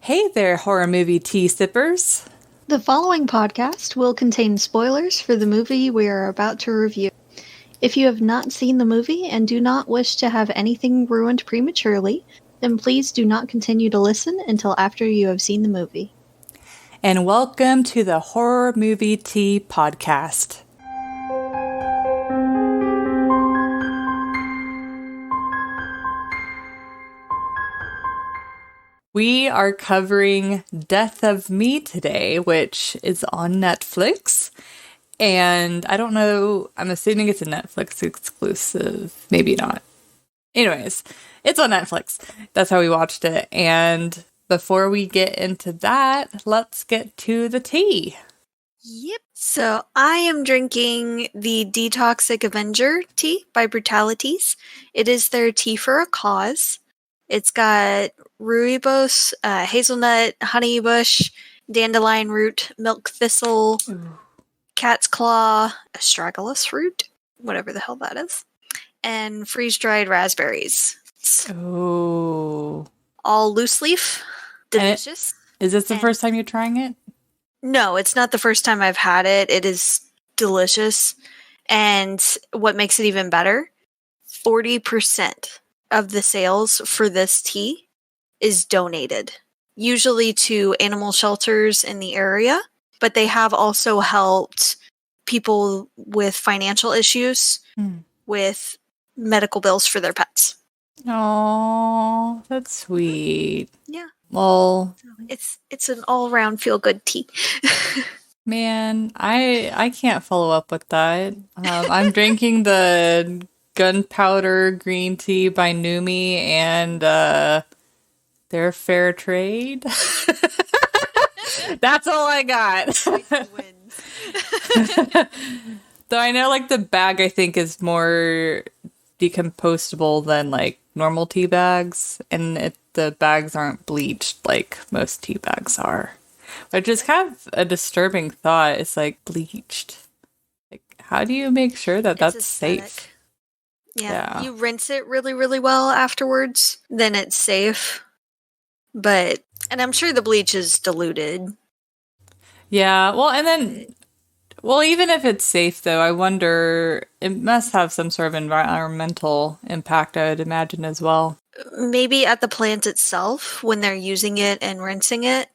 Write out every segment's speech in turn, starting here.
Hey there, horror movie tea sippers. The following podcast will contain spoilers for the movie we are about to review. If you have not seen the movie and do not wish to have anything ruined prematurely, then please do not continue to listen until after you have seen the movie. And welcome to the Horror Movie Tea podcast. We are covering Death of Me today, which is on Netflix. And I don't know, I'm assuming it's a Netflix exclusive. Maybe not. Anyways, it's on Netflix. That's how we watched it. And before we get into that, let's get to the tea. Yep. So I am drinking the Detoxic Avenger tea by Brutalities. It is their tea for a cause. It's got rooibos, hazelnut, honeybush, dandelion root, milk thistle, cat's claw, astragalus root, whatever the hell that is, and freeze-dried raspberries. Oh. All loose leaf. Delicious. Is this the first time you're trying it? No, it's not the first time I've had it. It is delicious. And what makes it even better, 40% of the sales for this tea is donated, usually to animal shelters in the area, but they have also helped people with financial issues with medical bills for their pets. Oh, that's sweet. Yeah. Well, it's an all-around feel-good tea. Man, I can't follow up with that. I'm drinking the gunpowder green tea by Numi, and they're fair trade. That's all I got. Though I know, like, the bag, I think, is more decompostable than, like, normal tea bags, and the bags aren't bleached like most tea bags are. Which is kind of a disturbing thought. It's like, bleached. Like, how do you make sure that that's safe? Yeah, you rinse it really, really well afterwards, then it's safe. And I'm sure the bleach is diluted. Yeah, well, even if it's safe, though, I wonder, it must have some sort of environmental impact, I would imagine, as well. Maybe at the plant itself, when they're using it and rinsing it.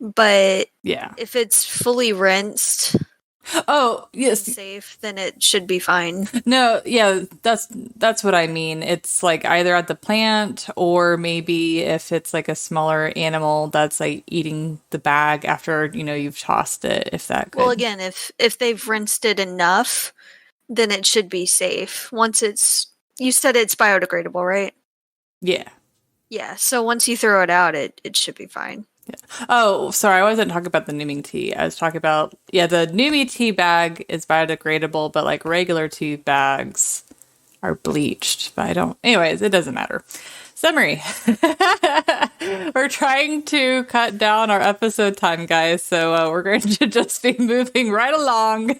But yeah, if it's fully rinsed... Oh, yes. Safe, then it should be fine. No, yeah, that's what I mean. It's like either at the plant, or maybe if it's like a smaller animal that's like eating the bag after, you've tossed it, if that could. Well, again, if they've rinsed it enough, then it should be safe. You said it's biodegradable, right? Yeah. Yeah, so once you throw it out, it should be fine. Yeah. Oh, sorry, I wasn't talking about the Numi tea. I was talking about, the Numi tea bag is biodegradable, but like regular tea bags are bleached. But anyways, it doesn't matter. Summary. We're trying to cut down our episode time, guys, so we're going to just be moving right along.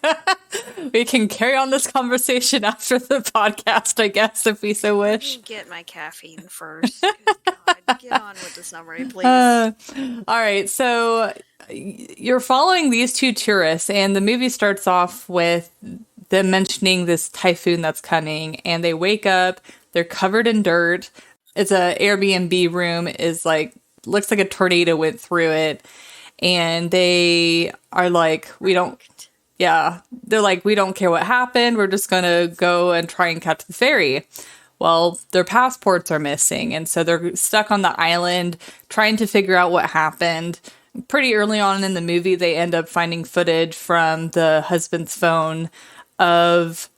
We can carry on this conversation after the podcast, I guess, if we so wish. Let me get my caffeine first. God, get on with the summary, please. All right, so you're following these two tourists, and the movie starts off with them mentioning this typhoon that's coming, and they wake up, they're covered in dirt. It's a Airbnb room, looks like a tornado went through it, and they are like, they're like, we don't care what happened, we're just gonna go and try and catch the ferry. Well, their passports are missing, and so they're stuck on the island trying to figure out what happened. Pretty early on in the movie, they end up finding footage from the husband's phone of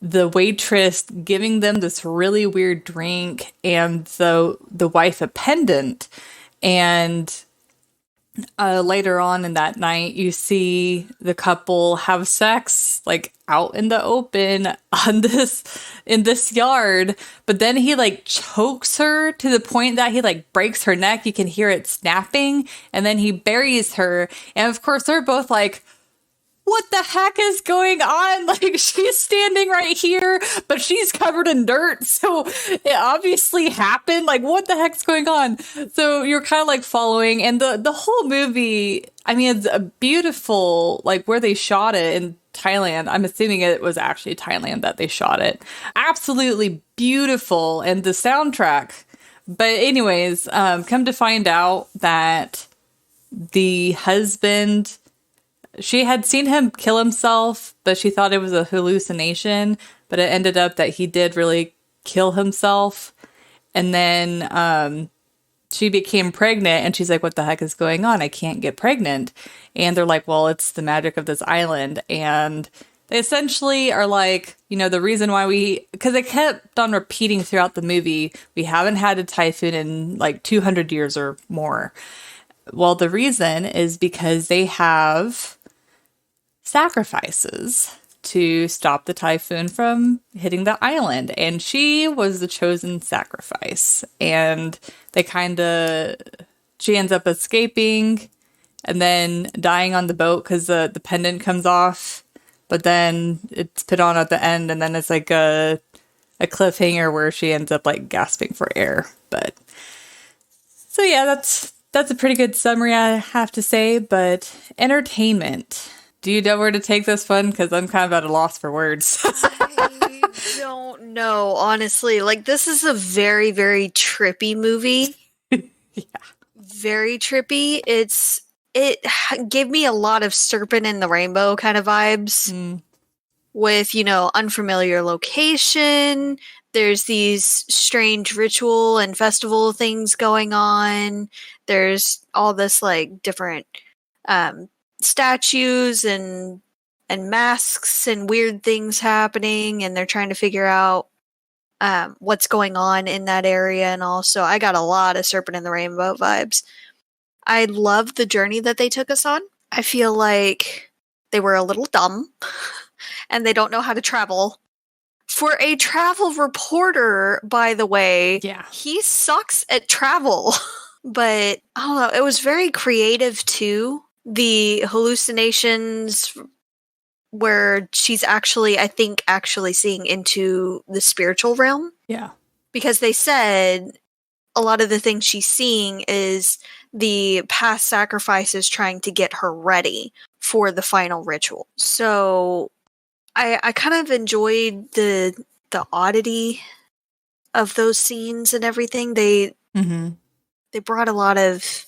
the waitress giving them this really weird drink, and the wife a pendant. And later on in that night, you see the couple have sex like out in the open in this yard, but then he like chokes her to the point that he like breaks her neck. You can hear it snapping, and then he buries her. And of course, they're both like, what the heck is going on? Like, she's standing right here, but she's covered in dirt. So it obviously happened. Like, what the heck's going on? So you're kind of like following, and the whole movie, I mean, it's a beautiful, like where they shot it in Thailand. I'm assuming it was actually Thailand that they shot it. Absolutely beautiful. And the soundtrack. But anyways, come to find out that the husband, she had seen him kill himself, but she thought it was a hallucination. But it ended up that he did really kill himself. And then she became pregnant, and she's like, what the heck is going on? I can't get pregnant. And they're like, well, it's the magic of this island. And they essentially are like, you know, the reason why because they kept on repeating throughout the movie, we haven't had a typhoon in like 200 years or more. Well, the reason is because they have sacrifices to stop the typhoon from hitting the island. And she was the chosen sacrifice. And she ends up escaping and then dying on the boat because the pendant comes off. But then it's put on at the end, and then it's like a cliffhanger where she ends up like gasping for air. But so yeah, that's a pretty good summary, I have to say. But entertainment. Do you know where to take this one? Because I'm kind of at a loss for words. I don't know, honestly. Like, this is a very, very trippy movie. Yeah. Very trippy. It gave me a lot of Serpent in the Rainbow kind of vibes. With, you know, unfamiliar location. There's these strange ritual and festival things going on. There's all this, like, different statues and masks and weird things happening, and they're trying to figure out what's going on in that area. And also, I got a lot of Serpent in the Rainbow vibes. I love the journey that they took us on. I feel like they were a little dumb and they don't know how to travel. For a travel reporter, by the way, Yeah. he sucks at travel. But I don't know, it was very creative too. The hallucinations where she's actually seeing into the spiritual realm. Yeah. Because they said a lot of the things she's seeing is the past sacrifices trying to get her ready for the final ritual. So I kind of enjoyed the oddity of those scenes and everything. They brought a lot of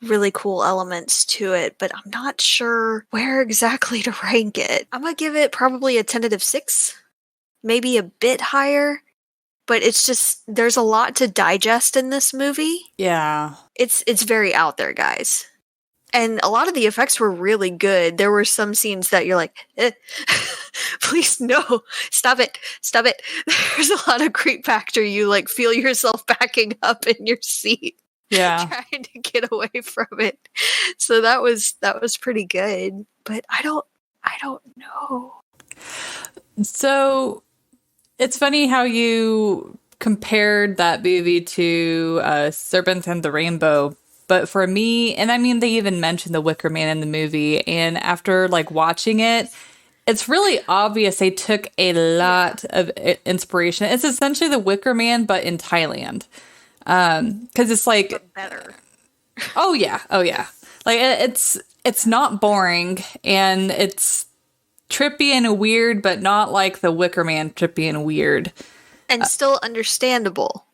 really cool elements to it, but I'm not sure where exactly to rank it. I'm gonna give it probably a tentative 6, maybe a bit higher. But it's just, there's a lot to digest in this movie. Yeah. It's very out there, guys. And a lot of the effects were really good. There were some scenes that you're like, please no, stop it. There's a lot of creep factor. You like feel yourself backing up in your seat. Yeah. Trying to get away from it. So that was pretty good. But I don't know. So it's funny how you compared that movie to Serpent and the Rainbow. But for me, and I mean, they even mentioned the Wicker Man in the movie. And after like watching it, it's really obvious they took a lot of inspiration. It's essentially the Wicker Man, but in Thailand. Because it's like But better. Oh yeah. Like it's not boring, and it's trippy and weird, but not like the Wicker Man trippy and weird. And still understandable.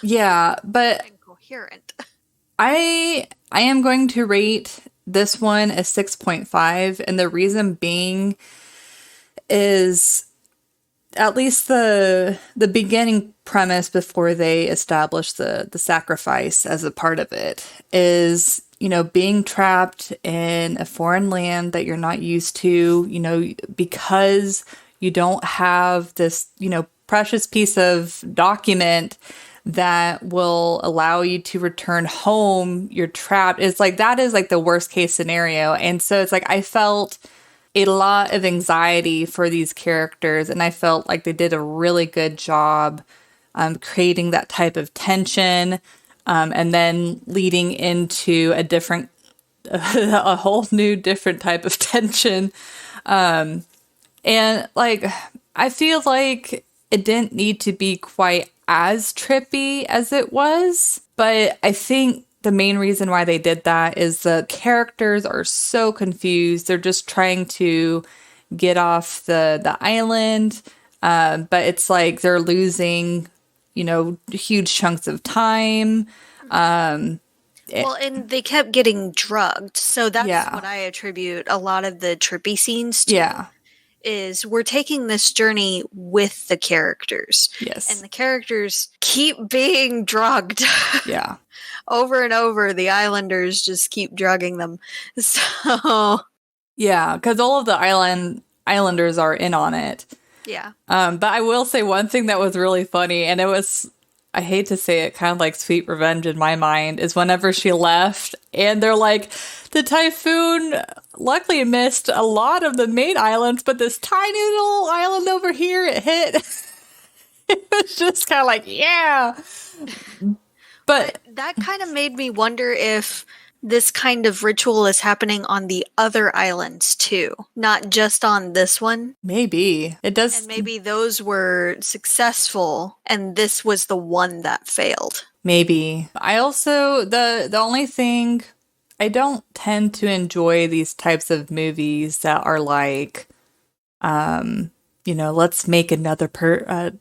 Yeah, but And coherent. I am going to rate this one a 6.5, and the reason being is at least the beginning premise before they establish the sacrifice as a part of it is, you know, being trapped in a foreign land that you're not used to, you know, because you don't have this, you know, precious piece of document that will allow you to return home. You're trapped. It's like, that is like the worst case scenario. And so it's like, I felt a lot of anxiety for these characters, and I felt like they did a really good job creating that type of tension, and then leading into a different a whole new different type of tension. And like, I feel like it didn't need to be quite as trippy as it was, but I think the main reason why they did that is the characters are so confused. They're just trying to get off the island, but it's like they're losing, huge chunks of time. Well, and they kept getting drugged, so that's Yeah. what I attribute a lot of the trippy scenes to. Yeah. Is we're taking this journey with the characters. Yes. And the characters keep being drugged. Yeah. Over and over, the islanders just keep drugging them. So Yeah, because all of the islanders are in on it. yeah. But I will say one thing that was really funny, and it was, I hate to say it, kind of like sweet revenge in my mind, is whenever she left and they're like, the typhoon luckily missed a lot of the main islands, but this tiny little island over here it hit. It was just kind of like, yeah. But That kind of made me wonder if this kind of ritual is happening on the other islands too, not just on this one. maybe it does. And maybe those were successful and this was the one that failed. Maybe. I also, the only thing, I don't tend to enjoy these types of movies that are like, let's make another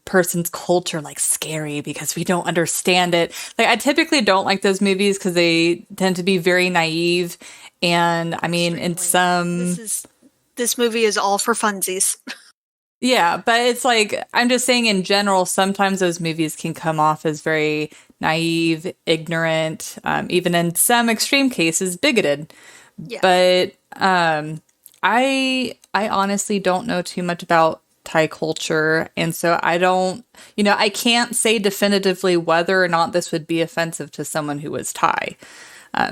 person's culture like scary because we don't understand it. Like, I typically don't like those movies because they tend to be very naive. And I mean, in some, this movie is all for funsies. yeah, but it's like, I'm just saying in general, sometimes those movies can come off as very naive, ignorant, even in some extreme cases, bigoted. Yeah. But I honestly don't know too much about Thai culture, and so I don't, I can't say definitively whether or not this would be offensive to someone who was Thai.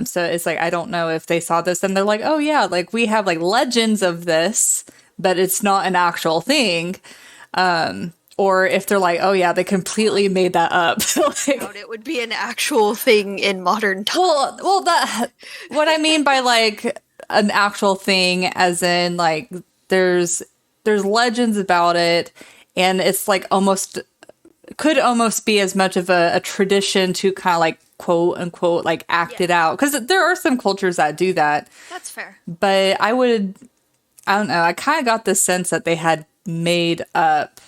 So it's like, I don't know if they saw this and they're like, oh yeah, like we have like legends of this, but it's not an actual thing. Or if they're like, oh yeah, they completely made that up. Like, It would be an actual thing in modern times. well, that what I mean by like an actual thing, as in like there's legends about it, and it's like could almost be as much of a tradition to kind of like quote unquote like act it out, because there are some cultures that do that. That's fair. But I don't know, I kind of got the sense that they had made up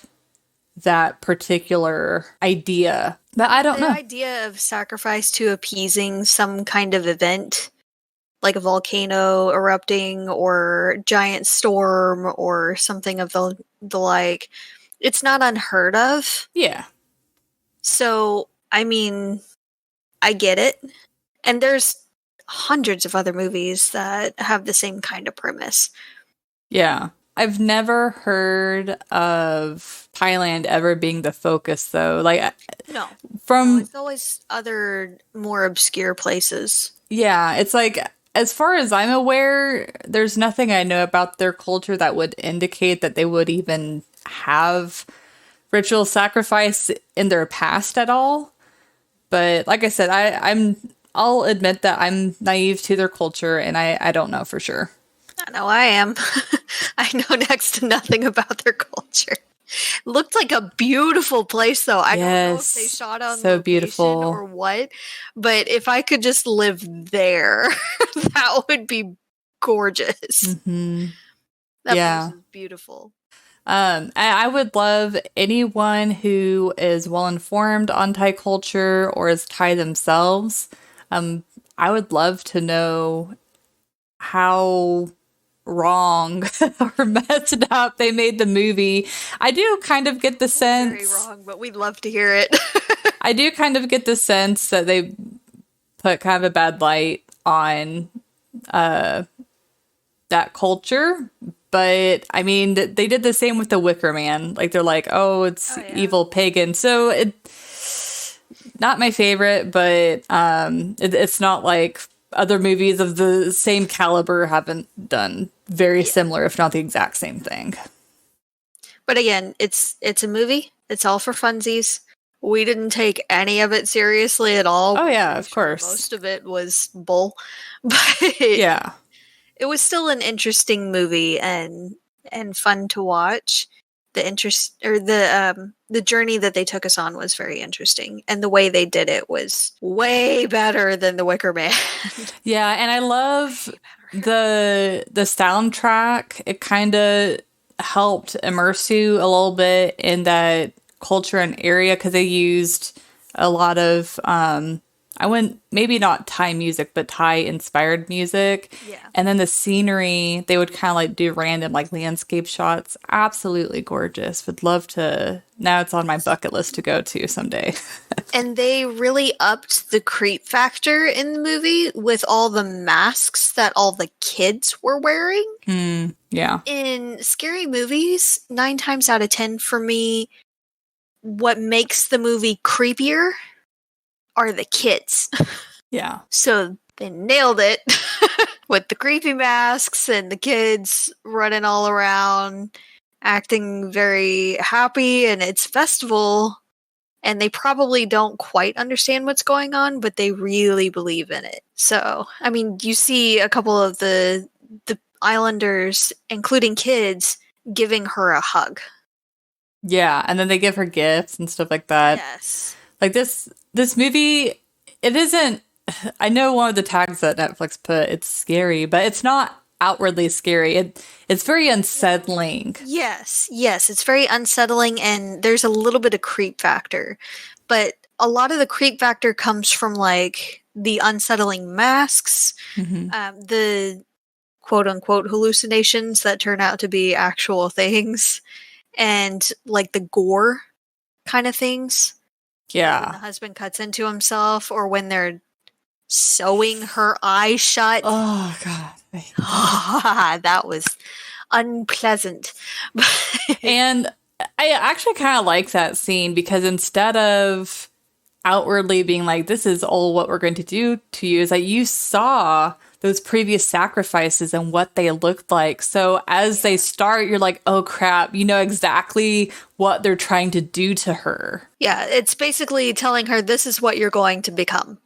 that particular idea, but I don't know. The idea of sacrifice to appeasing some kind of event, like a volcano erupting or giant storm or something of the like, it's not unheard of. Yeah. So, I mean, I get it. And there's hundreds of other movies that have the same kind of premise. Yeah. I've never heard of Thailand ever being the focus, though. Like, No. from It's always other more obscure places. yeah, it's like, as far as I'm aware, there's nothing I know about their culture that would indicate that they would even have ritual sacrifice in their past at all. But like I said, I'll admit that I'm naive to their culture, and I don't know for sure. I know I am. I know next to nothing about their culture. Looked like a beautiful place, though. I don't know if they shot on so location beautiful or what, but if I could just live there, that would be gorgeous. Mm-hmm. That Yeah. place is beautiful. I would love anyone who is well informed on Thai culture or is Thai themselves. I would love to know how wrong or messed up they made the movie. I do kind of get the sense. Very wrong, but we'd love to hear it. I do kind of get the sense that they put kind of a bad light on that culture. But I mean, they did the same with the Wicker Man. Like, they're like, oh, it's evil pagan. So not my favorite, but it's not like other movies of the same caliber haven't done very similar, if not the exact same thing. But again, it's a movie. It's all for funsies. We didn't take any of it seriously at all. Oh, yeah, of course. Most of it was bull. But Yeah. it was still an interesting movie and fun to watch. The journey that they took us on was very interesting, and the way they did it was way better than The Wicker Man. Yeah, and I love the soundtrack. It kind of helped immerse you a little bit in that culture and area because they used a lot of I wouldn't, maybe not Thai music, but Thai inspired music. Yeah. And then the scenery, they would kind of like do random like landscape shots. Absolutely gorgeous. Would love to, now it's on my bucket list to go to someday. And they really upped the creep factor in the movie with all the masks that all the kids were wearing. Yeah. In scary movies, 9 times out of 10 for me, what makes the movie creepier are the kids. Yeah. So they nailed it with the creepy masks and the kids running all around, acting very happy, and it's festival, and they probably don't quite understand what's going on, but they really believe in it. So, I mean, you see a couple of the islanders, including kids, giving her a hug. Yeah, and then they give her gifts and stuff like that. Yes. Like this movie, it isn't, I know one of the tags that Netflix put, it's scary, but it's not outwardly scary. It's very unsettling. Yes, it's very unsettling, and there's a little bit of creep factor. But a lot of the creep factor comes from, like, the unsettling masks, the quote-unquote hallucinations that turn out to be actual things, and, like, the gore kind of things. Yeah. When the husband cuts into himself, or when they're sewing her eye shut. Oh, God. That was unpleasant. And I actually kind of like that scene because instead of outwardly being like, this is all what we're going to do to you, is that you saw those previous sacrifices and what they looked like. So as they start, you're like, oh crap, you know exactly what they're trying to do to her. Yeah, it's basically telling her this is what you're going to become.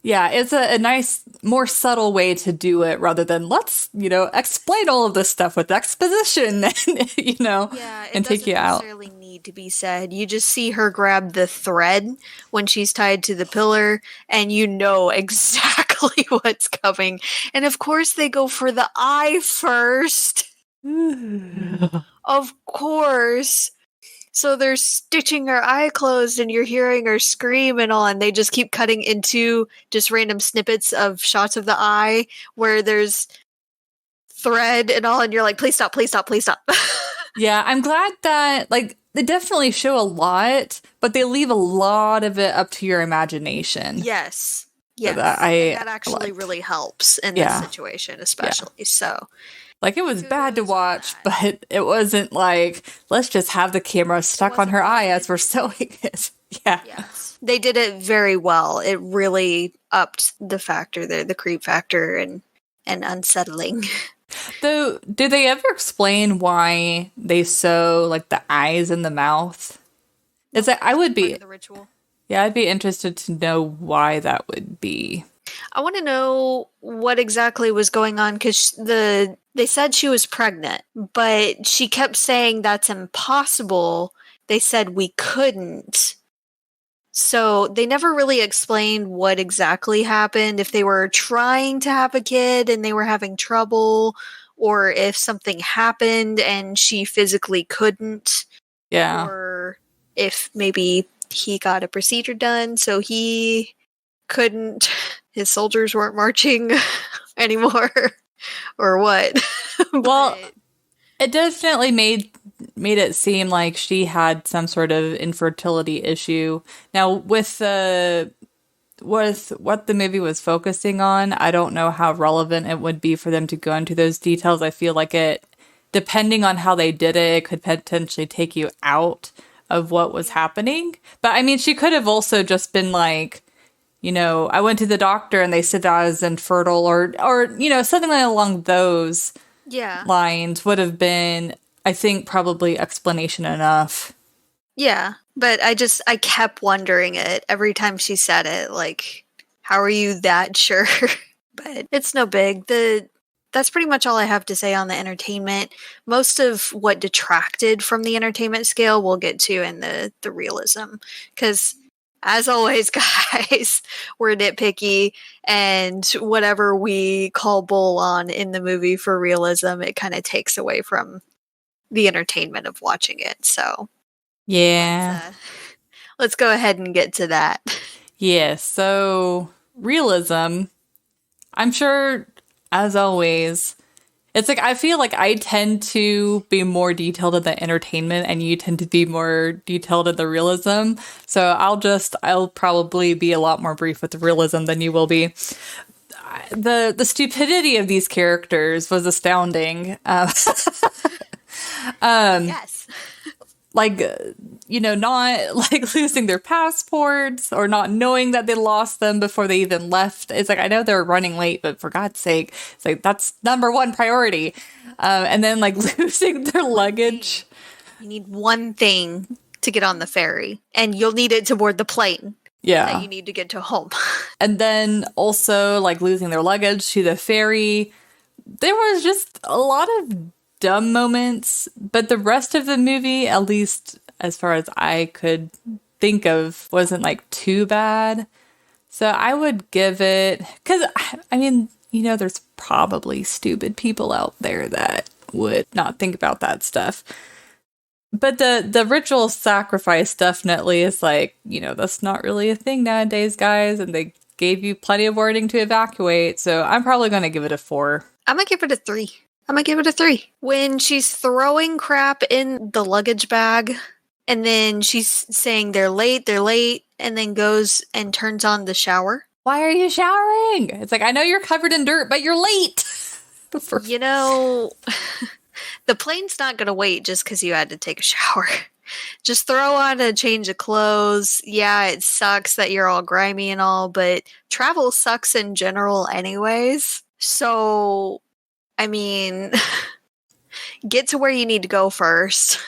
Yeah, it's a nice, more subtle way to do it rather than let's, explain all of this stuff with exposition and, and take you out. It doesn't necessarily need to be said. You just see her grab the thread when she's tied to the pillar, and you know exactly what's coming. And of course, they go for the eye first. Of course. So they're stitching her eye closed, and you're hearing her scream and all, and they just keep cutting into just random snippets of shots of the eye where there's thread and all, and you're like, please stop, please stop, please stop. Yeah, I'm glad that, they definitely show a lot, but they leave a lot of it up to your imagination. Yes. So that actually really helps in this situation, especially. Yeah. So... it was bad to watch, but it wasn't like, let's just have the camera stuck on her eye as we're sewing it. Yeah. Yes. They did it very well. It really upped the factor there, the creep factor and unsettling. Though, did they ever explain why they sew, the eyes in the mouth? Is that, I would be... the ritual. Yeah, I'd be interested to know why that would be. I want to know what exactly was going on, because they said she was pregnant, but she kept saying that's impossible. They said we couldn't. So they never really explained what exactly happened, if they were trying to have a kid and they were having trouble, or if something happened and she physically couldn't. Yeah. Or if maybe he got a procedure done, so he couldn't, his soldiers weren't marching anymore, or what. Well, it definitely made it seem like she had some sort of infertility issue. Now, with what the movie was focusing on, I don't know how relevant it would be for them to go into those details. I feel like it, depending on how they did it, it could potentially take you out of what was happening. But I mean, she could have also just been like, I went to the doctor and they said I was infertile, or something along those lines would have been, I think, probably explanation enough. Yeah, but I kept wondering it every time she said it, like, how are you that sure? But it's no big. That's pretty much all I have to say on the entertainment. Most of what detracted from the entertainment scale we'll get to in the realism. Because, as always, guys, we're nitpicky, and whatever we call bull on in the movie for realism, it kind of takes away from the entertainment of watching it. So, Yeah. let's go ahead and get to that. Yeah, so realism, I'm sure, as always, it's like I feel like I tend to be more detailed in the entertainment and you tend to be more detailed in the realism. So I'll probably be a lot more brief with the realism than you will be. The stupidity of these characters was astounding. Yes. Like, not like losing their passports or not knowing that they lost them before they even left. It's like, I know they're running late, but for God's sake, it's like, that's number one priority. And then like losing their luggage. You need one thing to get on the ferry, and you'll need it to board the plane. Yeah. That you need to get to home. And then also like losing their luggage to the ferry. There was just a lot of dumb moments, but the rest of the movie, at least as far as I could think of, wasn't like too bad. So I would give it, because I mean, there's probably stupid people out there that would not think about that stuff. But the ritual sacrifice definitely is like, that's not really a thing nowadays, guys. And they gave you plenty of warning to evacuate. So I'm probably going to give it a 4. I'm going to give it a 3. When she's throwing crap in the luggage bag, and then she's saying they're late, and then goes and turns on the shower. Why are you showering? It's like, I know you're covered in dirt, but you're late. The plane's not going to wait just because you had to take a shower. Just throw on a change of clothes. Yeah, it sucks that you're all grimy and all, but travel sucks in general anyways. So, I mean, get to where you need to go first.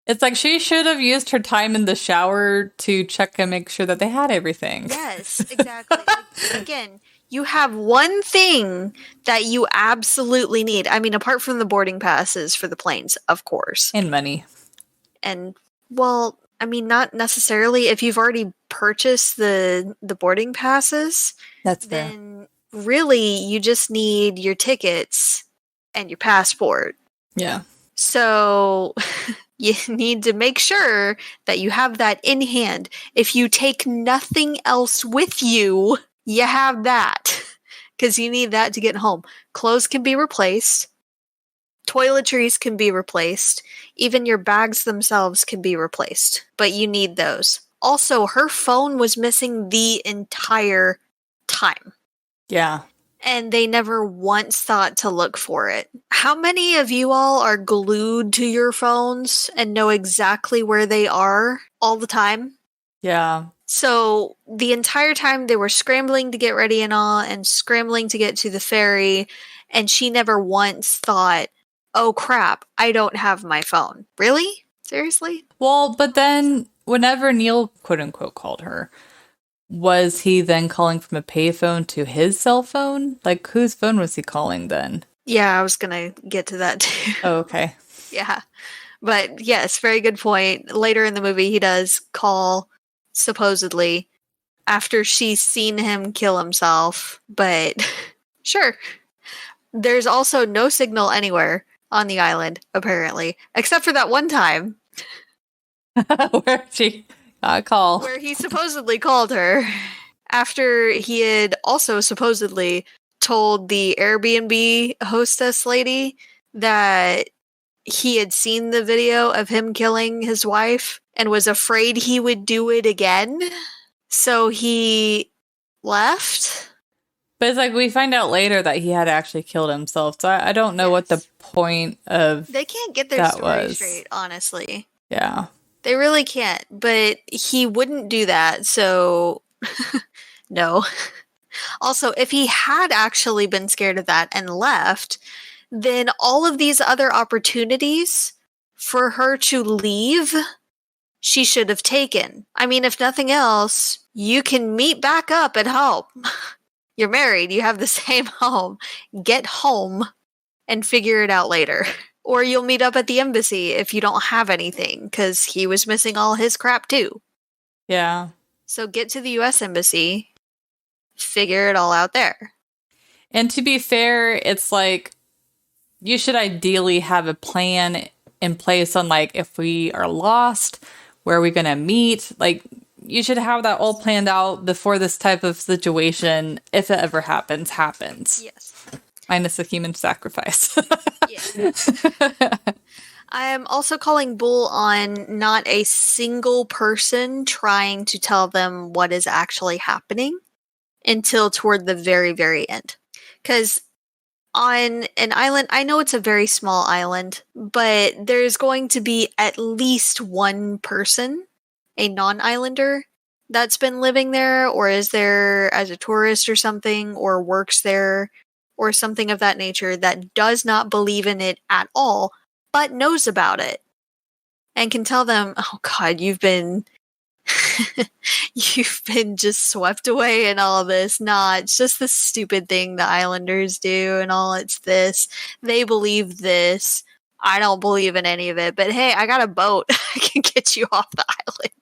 It's like she should have used her time in the shower to check and make sure that they had everything. Yes, exactly. Again, you have one thing that you absolutely need. I mean, apart from the boarding passes for the planes, of course. And money. And, well, I mean, not necessarily. If you've already purchased the boarding passes, that's fair. Then really you just need your tickets and your passport. Yeah. So you need to make sure that you have that in hand. If you take nothing else with you, you have that. Because you need that to get home. Clothes can be replaced. Toiletries can be replaced. Even your bags themselves can be replaced. But you need those. Also, her phone was missing the entire time. Yeah. And they never once thought to look for it. How many of you all are glued to your phones and know exactly where they are all the time? Yeah. So the entire time they were scrambling to get ready and all, and scrambling to get to the ferry, and she never once thought, oh crap, I don't have my phone. Really? Seriously? Well, but then whenever Neil, quote unquote, called her, was he then calling from a payphone to his cell phone? Like, whose phone was he calling then? Yeah, I was going to get to that too. Oh, okay. Yeah. But yes, very good point. Later in the movie, he does call, supposedly, after she's seen him kill himself. But sure. There's also no signal anywhere on the island, apparently, except for that one time. Where she got a call. Where he supposedly called her after he had also supposedly told the Airbnb hostess lady that he had seen the video of him killing his wife and was afraid he would do it again. So he left. But it's like we find out later that he had actually killed himself. So I don't know what the point of They can't get their story straight, honestly. Yeah. They really can't. But he wouldn't do that, so no. Also, if he had actually been scared of that and left, then all of these other opportunities for her to leave, she should have taken. I mean, if nothing else, you can meet back up at home. You're married, you have the same home. Get home and figure it out later. Or you'll meet up at the embassy if you don't have anything, because he was missing all his crap too. Yeah. So get to the US Embassy, figure it all out there. And to be fair, it's like, you should ideally have a plan in place on, like, if we are lost, where are we going to meet? Like, you should have that all planned out before this type of situation, if it ever happens. Yes. Minus a human sacrifice. Yeah. I am also calling bull on not a single person trying to tell them what is actually happening until toward the very, very end. Because on an island, I know it's a very small island, but there's going to be at least one person, a non-islander, that's been living there or is there as a tourist or something or works there or something of that nature that does not believe in it at all, but knows about it and can tell them, oh God, you've been just swept away in all this. Nah, it's just this stupid thing the islanders do and all. It's this. They believe this. I don't believe in any of it, but hey, I got a boat. I can get you off the island.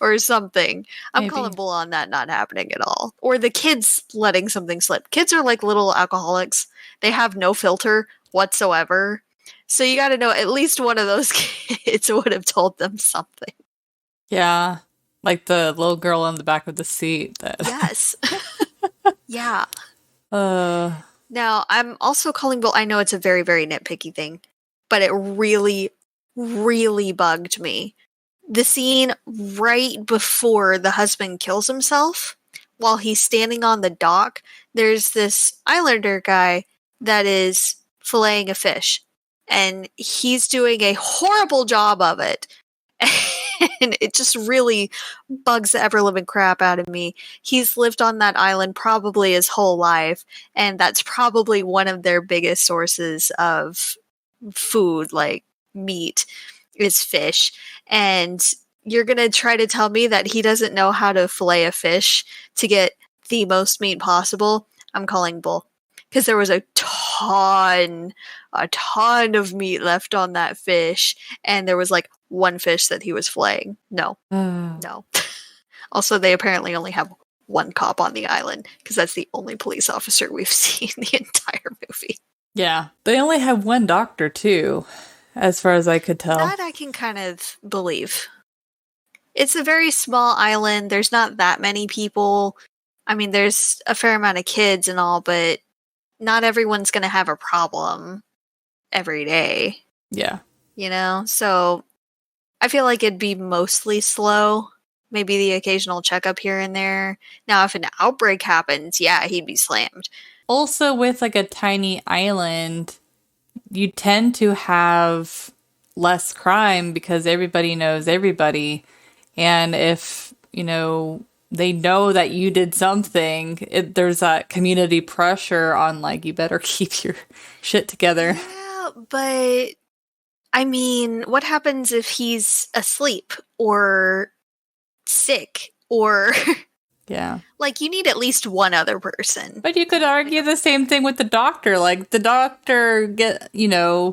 Or something. I'm calling bull on that not happening at all. Or the kids letting something slip. Kids are like little alcoholics. They have no filter whatsoever. So you got to know at least one of those kids would have told them something. Yeah. Like the little girl in the back of the seat. Yes. Yeah. Now, I'm also calling bull. I know it's a very, very nitpicky thing, but it really, really bugged me. The scene right before the husband kills himself, while he's standing on the dock, there's this islander guy that is filleting a fish. And he's doing a horrible job of it. And it just really bugs the ever-living crap out of me. He's lived on that island probably his whole life. And that's probably one of their biggest sources of food, like meat, is fish. And you're going to try to tell me that he doesn't know how to fillet a fish to get the most meat possible? I'm calling bull. Because there was a ton of meat left on that fish. And there was like one fish that he was filleting. No. No. Also, they apparently only have one cop on the island. Because that's the only police officer we've seen the entire movie. Yeah. They only have one doctor, too. As far as I could tell. That I can kind of believe. It's a very small island. There's not that many people. I mean, there's a fair amount of kids and all, but not everyone's going to have a problem every day. Yeah. You know? So I feel like it'd be mostly slow. Maybe the occasional checkup here and there. Now, if an outbreak happens, yeah, he'd be slammed. Also, with like a tiny island, you tend to have less crime because everybody knows everybody. And if, they know that you did something, there's that community pressure on, like, you better keep your shit together. Yeah, but, I mean, what happens if he's asleep or sick or... Yeah. Like, you need at least one other person. But you could argue the same thing with the doctor. Like, the doctor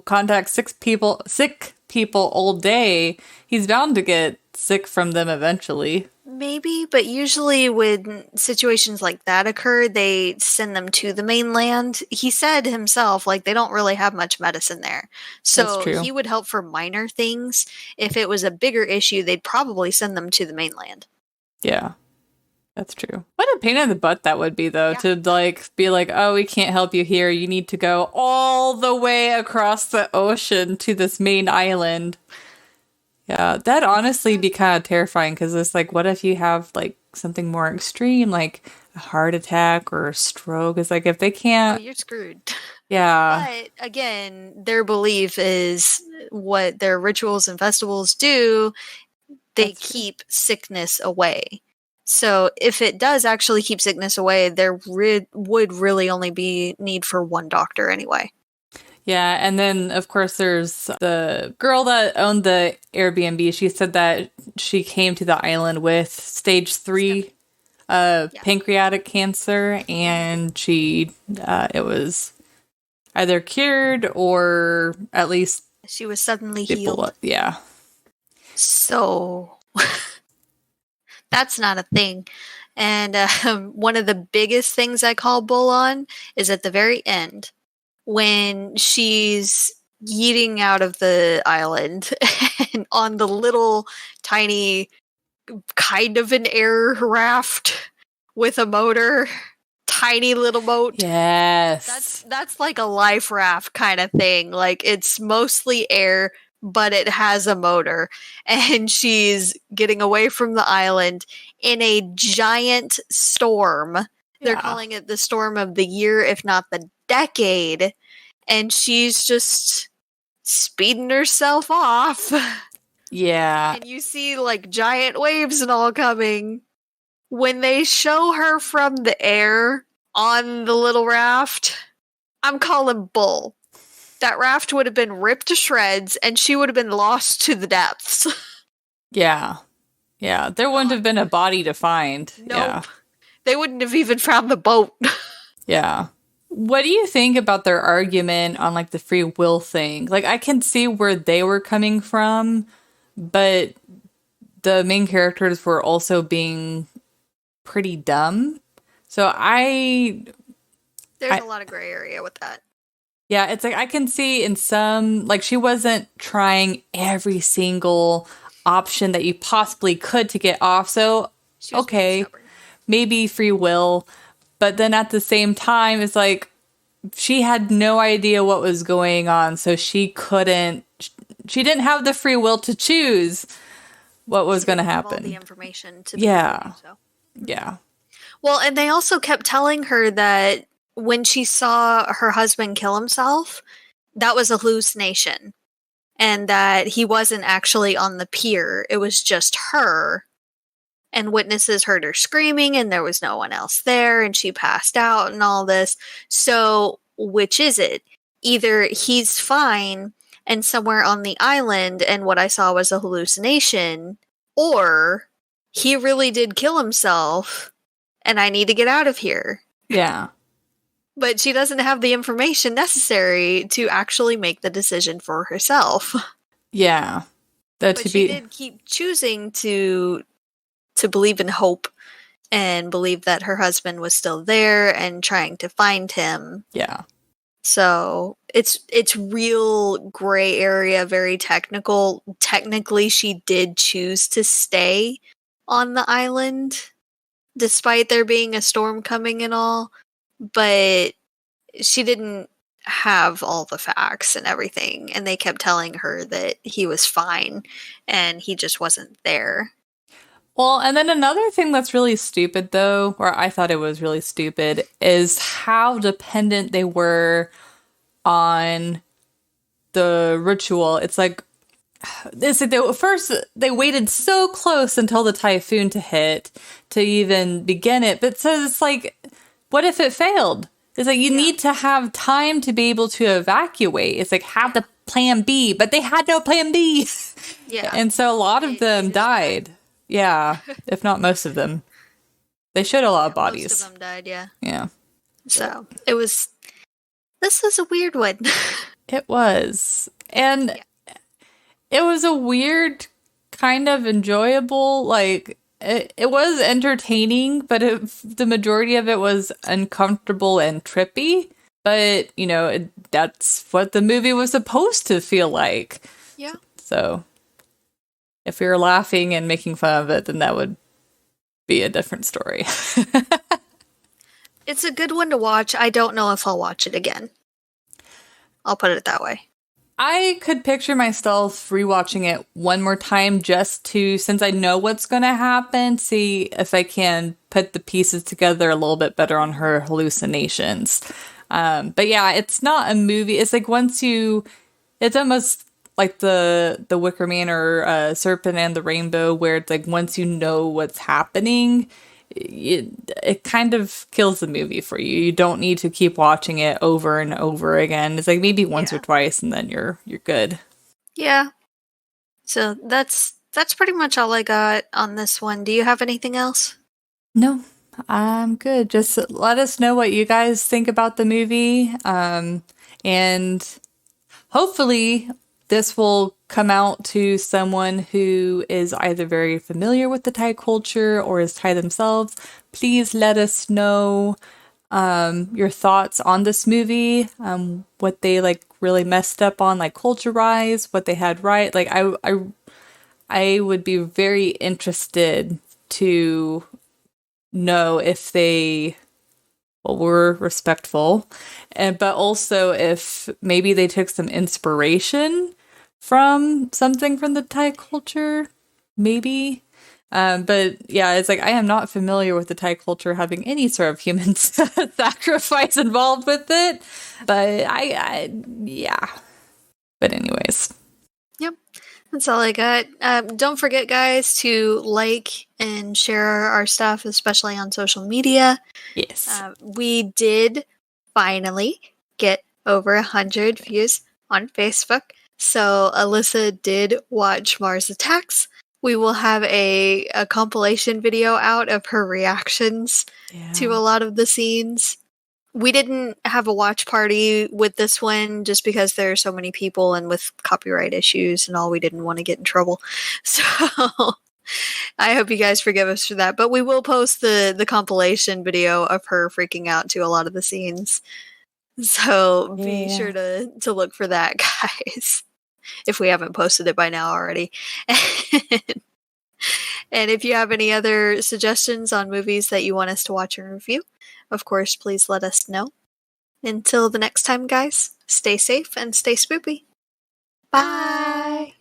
contacts sick people all day. He's bound to get sick from them eventually. Maybe, but usually when situations like that occur, they send them to the mainland. He said himself, like, they don't really have much medicine there. So he would help for minor things. If it was a bigger issue, they'd probably send them to the mainland. Yeah. That's true. What a pain in the butt that would be, though, to be like, oh, we can't help you here. You need to go all the way across the ocean to this main island. Yeah, that'd honestly be kind of terrifying because it's like, what if you have like something more extreme, like a heart attack or a stroke? It's like if they can't, you're screwed. Yeah. But again, their belief is what their rituals and festivals do. They keep sickness away. So if it does actually keep sickness away, there would really only be need for one doctor anyway. Yeah, and then of course there's the girl that owned the Airbnb. She said that she came to the island with stage 3 pancreatic cancer, and she it was either cured or at least She was suddenly healed. Yeah. So that's not a thing. And one of the biggest things I call bull on is at the very end when she's yeeting out of the island and on the little tiny kind of an air raft with a motor, tiny little boat. Yes. That's like a life raft kind of thing. Like it's mostly air, but it has a motor, and she's getting away from the island in a giant storm. They're calling it the storm of the year, if not the decade, and she's just speeding herself off. Yeah. And you see like giant waves and all coming. When they show her from the air on the little raft, I'm calling bull. That raft would have been ripped to shreds, and she would have been lost to the depths. Yeah. Yeah. There wouldn't have been a body to find. Nope. Yeah. They wouldn't have even found the boat. Yeah. What do you think about their argument on like the free will thing? Like I can see where they were coming from, but the main characters were also being pretty dumb. So there's a lot of gray area with that. Yeah, it's like I can see in some, like she wasn't trying every single option that you possibly could to get off. So, okay, maybe free will. But then at the same time, it's like she had no idea what was going on. So she didn't have the free will to choose what was going to happen. All the information to Yeah. Well, and they also kept telling her that when she saw her husband kill himself, that was a hallucination. And that he wasn't actually on the pier. It was just her. And witnesses heard her screaming and there was no one else there and she passed out and all this. So, which is it? Either he's fine and somewhere on the island and what I saw was a hallucination, or he really did kill himself and I need to get out of here. Yeah. But she doesn't have the information necessary to actually make the decision for herself. Yeah. But she did keep choosing to believe in hope and believe that her husband was still there and trying to find him. Yeah. So it's real gray area, very technical. Technically, she did choose to stay on the island, despite there being a storm coming and all. But she didn't have all the facts and everything, and they kept telling her that he was fine and he just wasn't there. Well, and then another thing that's really stupid, though, or I thought it was really stupid, is how dependent they were on the ritual. It's like first they waited so close until the typhoon to hit to even begin it, but so it's like, what if it failed? It's like you need to have time to be able to evacuate. It's like have the plan B, but they had no plan B. Yeah. And so a lot of them died. Yeah, if not most of them. They showed a lot of bodies. Most of them died, yeah. Yeah. So this was a weird one. It was. And it was a weird, kind of enjoyable, like, it was entertaining, but the majority of it was uncomfortable and trippy. But, that's what the movie was supposed to feel like. Yeah. So, if you're laughing and making fun of it, then that would be a different story. It's a good one to watch. I don't know if I'll watch it again. I'll put it that way. I could picture myself rewatching it one more time just to, since I know what's going to happen, see if I can put the pieces together a little bit better on her hallucinations. But yeah, it's not a movie. It's like it's almost like the Wicker Man or Serpent and the Rainbow, where it's like once you know what's happening, it kind of kills the movie for you. You don't need to keep watching it over and over again. It's like maybe once or twice, and then you're good. Yeah. So that's pretty much all I got on this one. Do you have anything else? No, I'm good. Just let us know what you guys think about the movie. And hopefully this will come out to someone who is either very familiar with the Thai culture or is Thai themselves. Please let us know your thoughts on this movie, what they like really messed up on, like culture-wise, what they had right. Like I would be very interested to know if they were respectful, but also if maybe they took some inspiration from something from the Thai culture, maybe. But yeah, it's like I am not familiar with the Thai culture having any sort of human sacrifice involved with it. But yeah. But anyways. Yep. That's all I got. Don't forget, guys, to like and share our stuff, especially on social media. Yes. We did finally get over 100 views on Facebook. So Alyssa did watch Mars Attacks. We will have a compilation video out of her reactions to a lot of the scenes. We didn't have a watch party with this one just because there are so many people and with copyright issues and all, we didn't want to get in trouble. So I hope you guys forgive us for that. But we will post the compilation video of her freaking out to a lot of the scenes. So be sure to look for that, guys, if we haven't posted it by now already. And if you have any other suggestions on movies that you want us to watch and review, of course, please let us know. Until the next time, guys, stay safe and stay spoopy. Bye!